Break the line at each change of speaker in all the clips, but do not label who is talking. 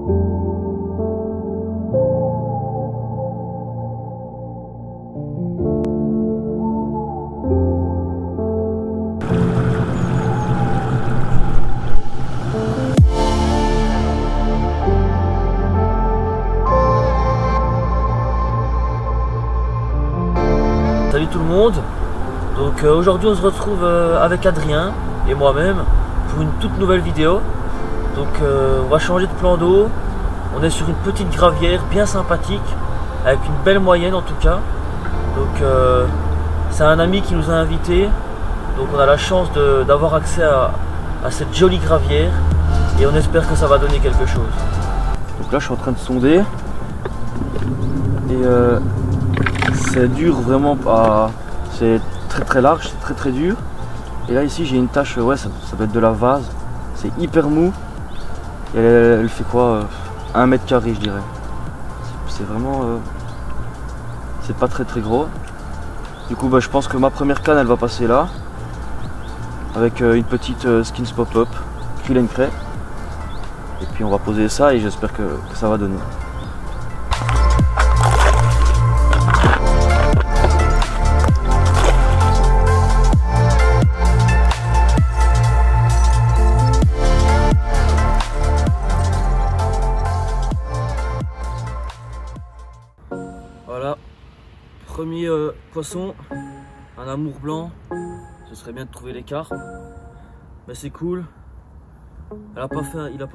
Salut tout le monde, donc aujourd'hui on se retrouve avec Adrien et moi-même pour une toute nouvelle vidéo. Donc on va changer de plan d'eau, on est sur une petite gravière bien sympathique avec une belle moyenne en tout cas. Donc c'est un ami qui nous a invités, donc on a la chance d'avoir accès à cette jolie gravière et on espère que ça va donner quelque chose. Donc là je suis en train de sonder et c'est dur vraiment, c'est très large, c'est très dur. Et là ici j'ai une tache, ouais ça doit être de la vase, c'est hyper mou. Et elle fait quoi, 1 mètre carré je dirais. C'est vraiment, c'est pas très gros. Du coup je pense que ma première canne elle va passer là. Avec une petite Skins Pop-Up, Krill & Cray. Et puis on va poser ça et j'espère que ça va donner. Voilà, premier poisson, un amour blanc. Ce serait bien de trouver les carpes, mais c'est cool. Il a pas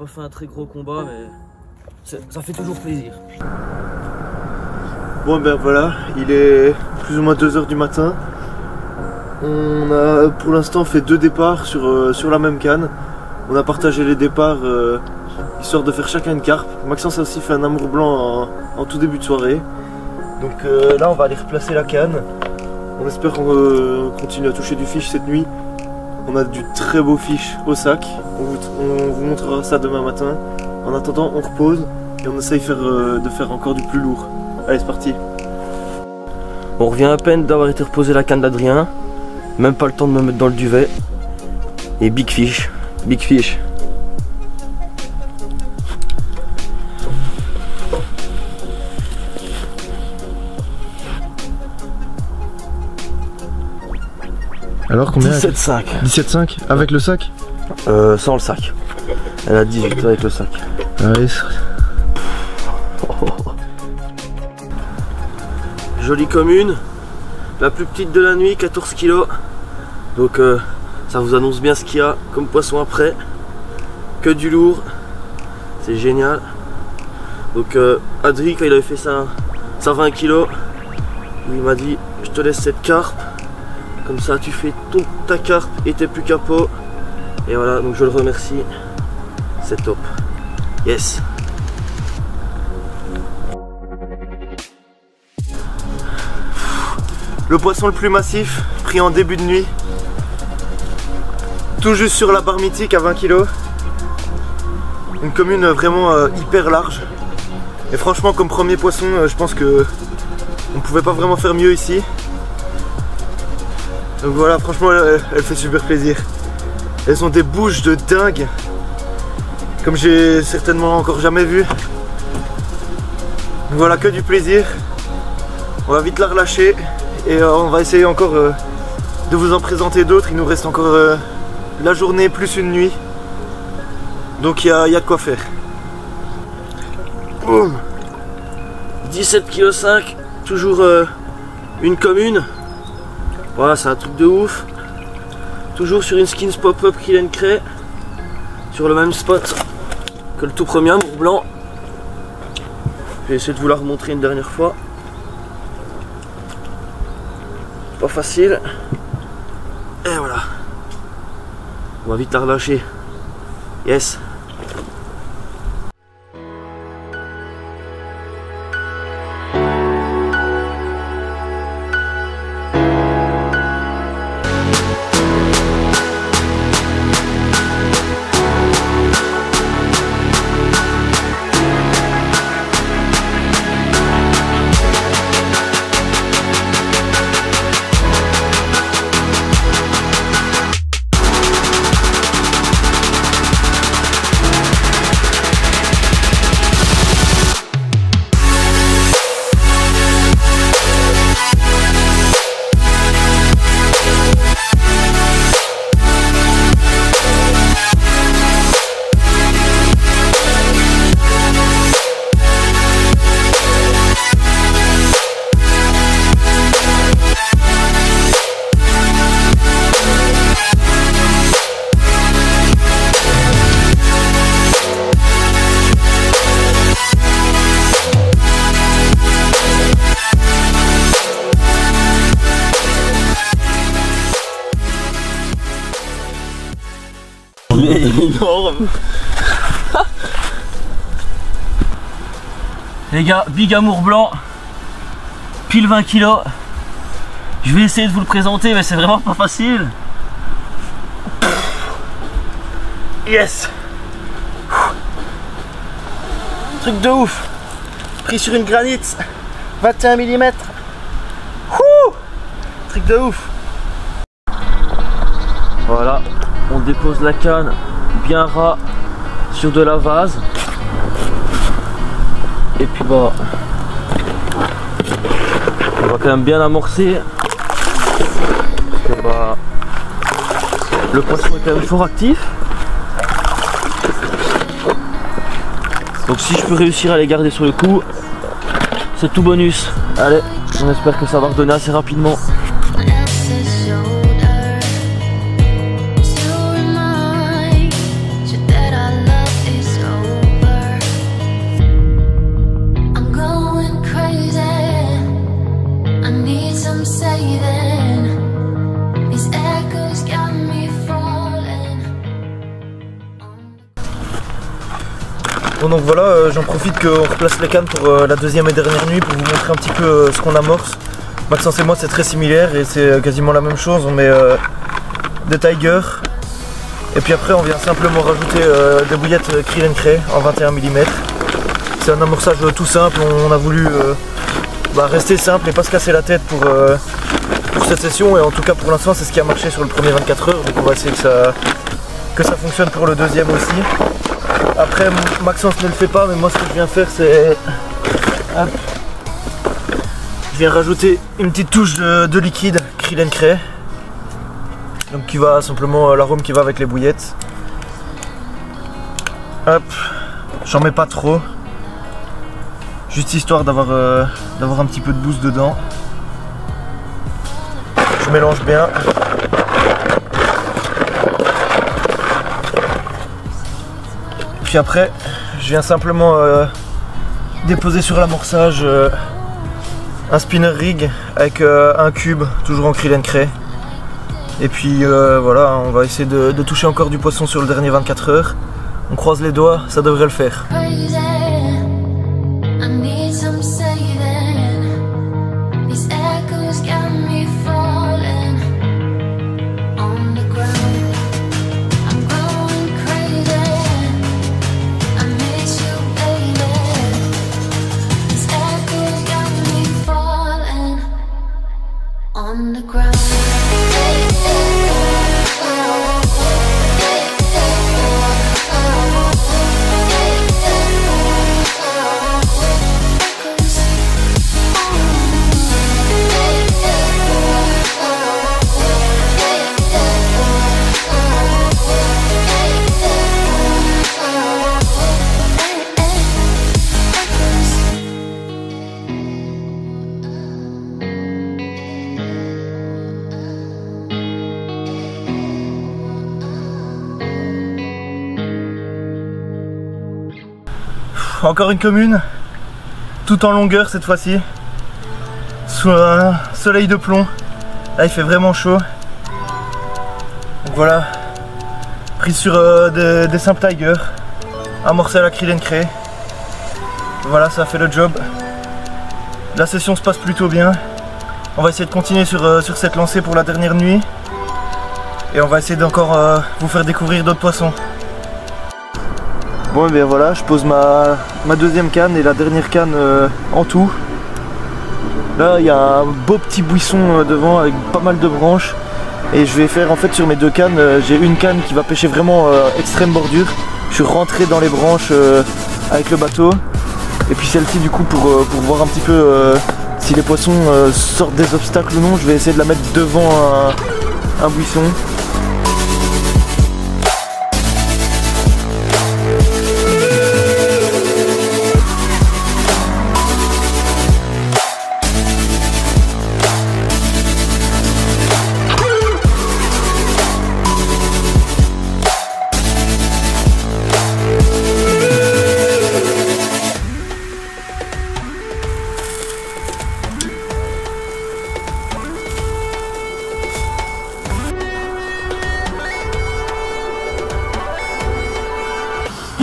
fait un très gros combat, mais ça fait toujours plaisir.
Bon ben voilà, il est plus ou moins 2 h du matin. On a pour l'instant fait 2 départs sur la même canne. On a partagé les départs histoire de faire chacun une carpe. Maxence a aussi fait un amour blanc en tout début de soirée. Donc là on va aller replacer la canne. On espère qu'on continue à toucher du fish cette nuit. On a du très beau fish au sac. On vous montrera ça demain matin. En attendant on repose et on essaye de faire encore du plus lourd. Allez c'est parti.
On revient à peine d'avoir été reposer la canne d'Adrien. Même pas le temps de me mettre dans le duvet. Et big fish. Big fish.
Alors combien?
17,5.
17,5 avec le sac?
Sans le sac. Elle a 18 avec le sac.
Ouais,
Jolie commune. La plus petite de la nuit, 14 kg. Donc ça vous annonce bien ce qu'il y a comme poisson après. Que du lourd. C'est génial. Donc Adri, quand il avait fait ça 20 kg, il m'a dit je te laisse cette carpe. Comme ça tu fais ta carpe et t'es plus capot. Et voilà, donc je le remercie. C'est top. Yes.
Le poisson le plus massif, pris en début de nuit. Tout juste sur la barre mythique à 20 kg. Une commune vraiment hyper large. Et franchement comme premier poisson, je pense que on pouvait pas vraiment faire mieux ici. Donc voilà, franchement elle fait super plaisir. Elles ont des bouches de dingue, comme j'ai certainement encore jamais vu. Donc voilà, que du plaisir. On va vite la relâcher et on va essayer encore de vous en présenter d'autres. Il nous reste encore la journée plus une nuit. Donc il y a de quoi faire.
Boum. 17,5 kg, toujours une commune. Voilà, c'est un truc de ouf. Toujours sur une Skins Pop-Up Krill & Cray. Sur le même spot que le tout premier amour blanc. Je vais essayer de vous la remontrer une dernière fois. Pas facile. Et voilà. On va vite la relâcher. Yes. Les gars, big amour blanc, pile 20 kg. Je vais essayer de vous le présenter, mais c'est vraiment pas facile. Yes. Truc de ouf. Pris sur une granite, 21 mm. Truc de ouf. Voilà, on dépose la canne bien ras sur de la vase. Et puis bah, on va quand même bien amorcer. Parce que bah, le poisson est quand même fort actif. Donc si je peux réussir à les garder sur le coup, c'est tout bonus. Allez, on espère que ça va redonner assez rapidement.
Bon donc voilà, j'en profite qu'on replace les cannes pour la deuxième et dernière nuit pour vous montrer un petit peu ce qu'on amorce. Maxence et moi c'est très similaire et c'est quasiment la même chose, on met des Tiger et puis après on vient simplement rajouter des bouillettes Krill & Kray en 21 mm. C'est un amorçage tout simple, on a voulu rester simple et pas se casser la tête pour cette session, et en tout cas pour l'instant c'est ce qui a marché sur le premier 24 heures, donc on va essayer que ça fonctionne pour le deuxième aussi. Après Maxence ne le fait pas, mais moi ce que je viens faire c'est... Hop. Je viens rajouter une petite touche de liquide Krill & Kray. Donc qui va simplement, l'arôme qui va avec les bouillettes. Hop. J'en mets pas trop. Juste histoire d'avoir un petit peu de boost dedans. Je mélange bien. Puis après, je viens simplement déposer sur l'amorçage un spinner rig avec un cube, toujours en Krill & Kray. Et puis voilà, on va essayer de toucher encore du poisson sur le dernier 24 heures. On croise les doigts, ça devrait le faire. Encore une commune, tout en longueur cette fois-ci, sous un soleil de plomb. Là il fait vraiment chaud. Donc voilà, prise sur des simples Tiger, amorcé à la Krill & Kray. Voilà, ça a fait le job. La session se passe plutôt bien. On va essayer de continuer sur cette lancée pour la dernière nuit. Et on va essayer d'encore vous faire découvrir d'autres poissons. Bon et bien voilà, je pose ma deuxième canne et la dernière canne en tout. Là il y a un beau petit buisson devant avec pas mal de branches. Et je vais faire en fait sur mes deux cannes, j'ai une canne qui va pêcher vraiment extrême bordure. Je suis rentré dans les branches avec le bateau. Et puis celle-ci du coup pour voir un petit peu si les poissons sortent des obstacles ou non, je vais essayer de la mettre devant un buisson.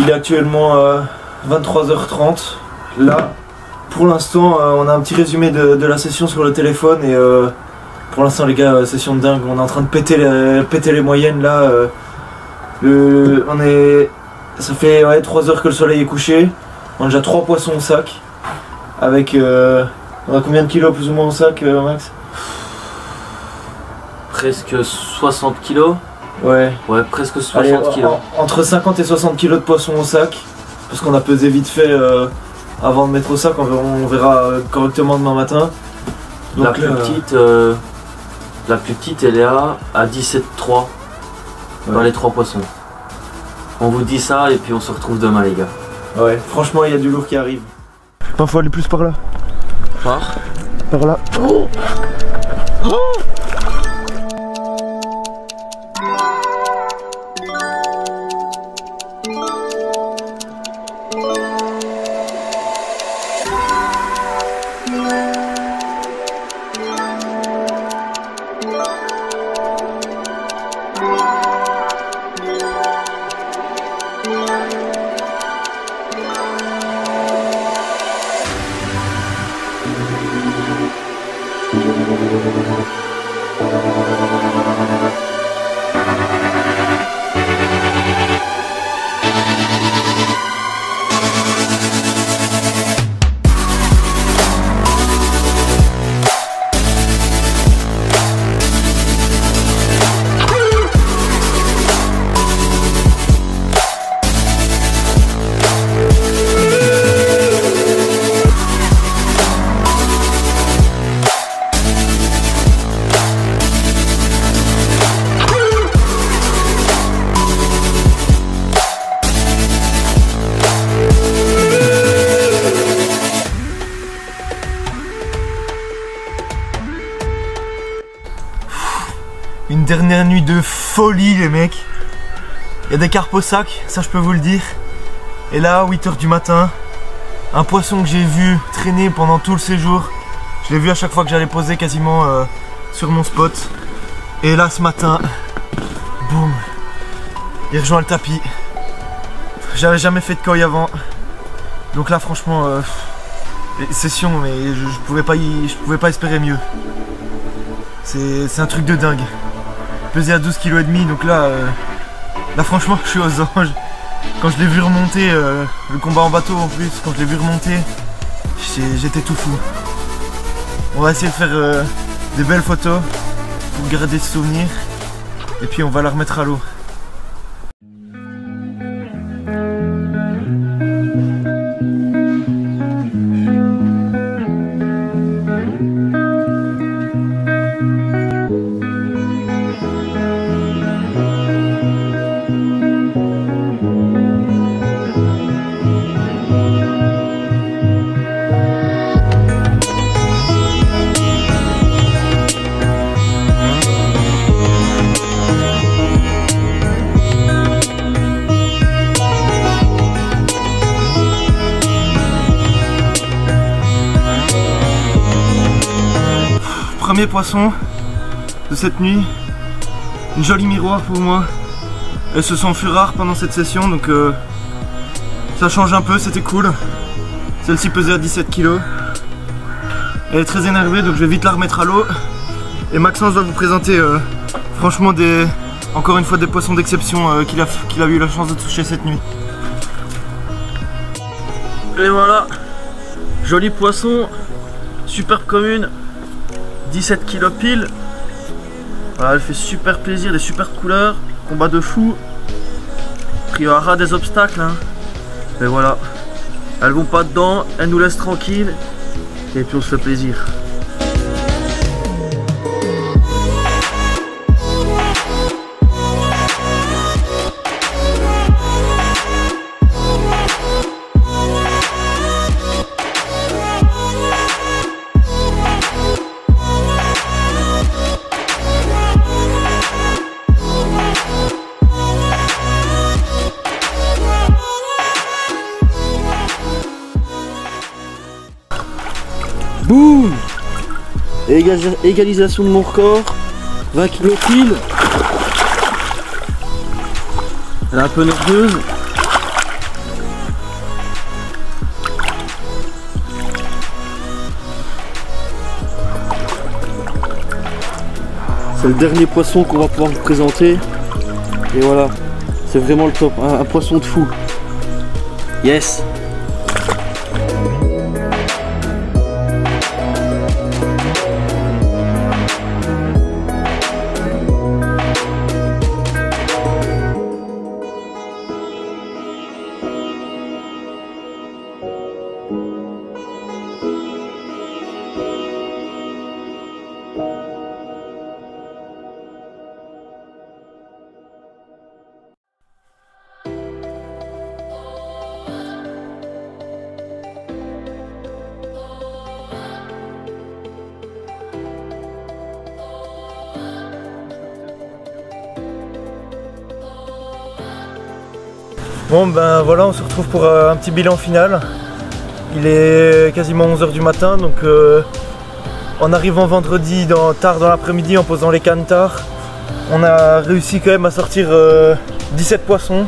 il est actuellement 23h30. Là, pour l'instant, on a un petit résumé de la session sur le téléphone et pour l'instant les gars, session de dingue, on est en train de péter les moyennes là. Ça fait 3 heures que le soleil est couché, on a déjà 3 poissons au sac. Avec, on a combien de kilos plus ou moins au sac, Max?
Presque 60 kilos.
Ouais,
presque 60 kilos.
Entre 50 et 60 kilos de poissons au sac, parce qu'on a pesé vite fait avant de mettre au sac, on verra correctement demain matin. Donc,
la plus petite elle est à 17,3 dans les 3 poissons. On vous dit ça et puis on se retrouve demain les gars.
Ouais, franchement il y a du lourd qui arrive. Faut aller plus par là. Par là. Oh oh. Une dernière nuit de folie les mecs. Il y a des carpes au sac, ça je peux vous le dire. Et là, 8 h du matin, un poisson que j'ai vu traîner pendant tout le séjour. Je l'ai vu à chaque fois que j'allais poser quasiment sur mon spot. Et là ce matin, boum, il rejoint le tapis. J'avais jamais fait de koi avant. Donc là franchement, session, mais je pouvais pas espérer mieux. C'est un truc de dingue. Pesé à 12,5 kg, donc là franchement je suis aux anges. Quand je l'ai vu remonter, le combat en bateau en plus, quand je l'ai vu remonter, j'étais tout fou. On va essayer de faire des belles photos pour garder ce souvenir et puis on va la remettre à l'eau. Premier poisson de cette nuit, une jolie miroir pour moi. Elles se sont fues rares pendant cette session, donc ça change un peu, c'était cool. Celle-ci pesait à 17 kg. Elle est très énervée, donc je vais vite la remettre à l'eau. Et Maxence va vous présenter franchement encore une fois des poissons d'exception qu'il a eu la chance de toucher cette nuit.
Et voilà, joli poisson, superbe commune. 17 kg pile. Voilà, elle fait super plaisir, des super couleurs, combat de fou. Pris à ras des obstacles hein. Mais voilà, elles vont pas dedans, elles nous laissent tranquilles et puis on se fait plaisir. Boum! Égalisation de mon record, 20 kg pile. Elle est un peu nerveuse.
C'est le dernier poisson qu'on va pouvoir vous présenter. Et voilà, c'est vraiment le top, un poisson de fou. Yes!
Bon ben voilà, on se retrouve pour un petit bilan final. Il est quasiment 11 h du matin, donc en arrivant vendredi tard dans l'après-midi, en posant les cannes tard, on a réussi quand même à sortir 17 poissons,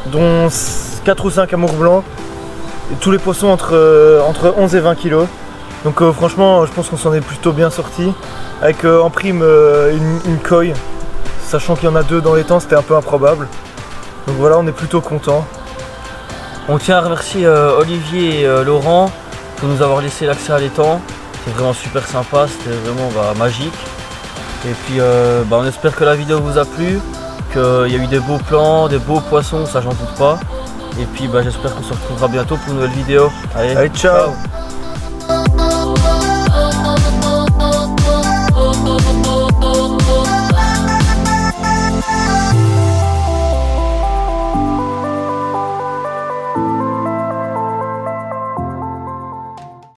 dont 4 ou 5 amours blancs, et tous les poissons entre 11 et 20 kg. Donc franchement, je pense qu'on s'en est plutôt bien sorti, avec en prime une koi, sachant qu'il y en a 2 dans les temps, c'était un peu improbable. Donc voilà, on est plutôt content.
On tient à remercier Olivier et Laurent pour nous avoir laissé l'accès à l'étang. C'est vraiment super sympa, c'était vraiment magique. Et puis on espère que la vidéo vous a plu, qu'il y a eu des beaux plans, des beaux poissons, ça j'en doute pas. Et puis j'espère qu'on se retrouvera bientôt pour une nouvelle vidéo.
Allez, ciao.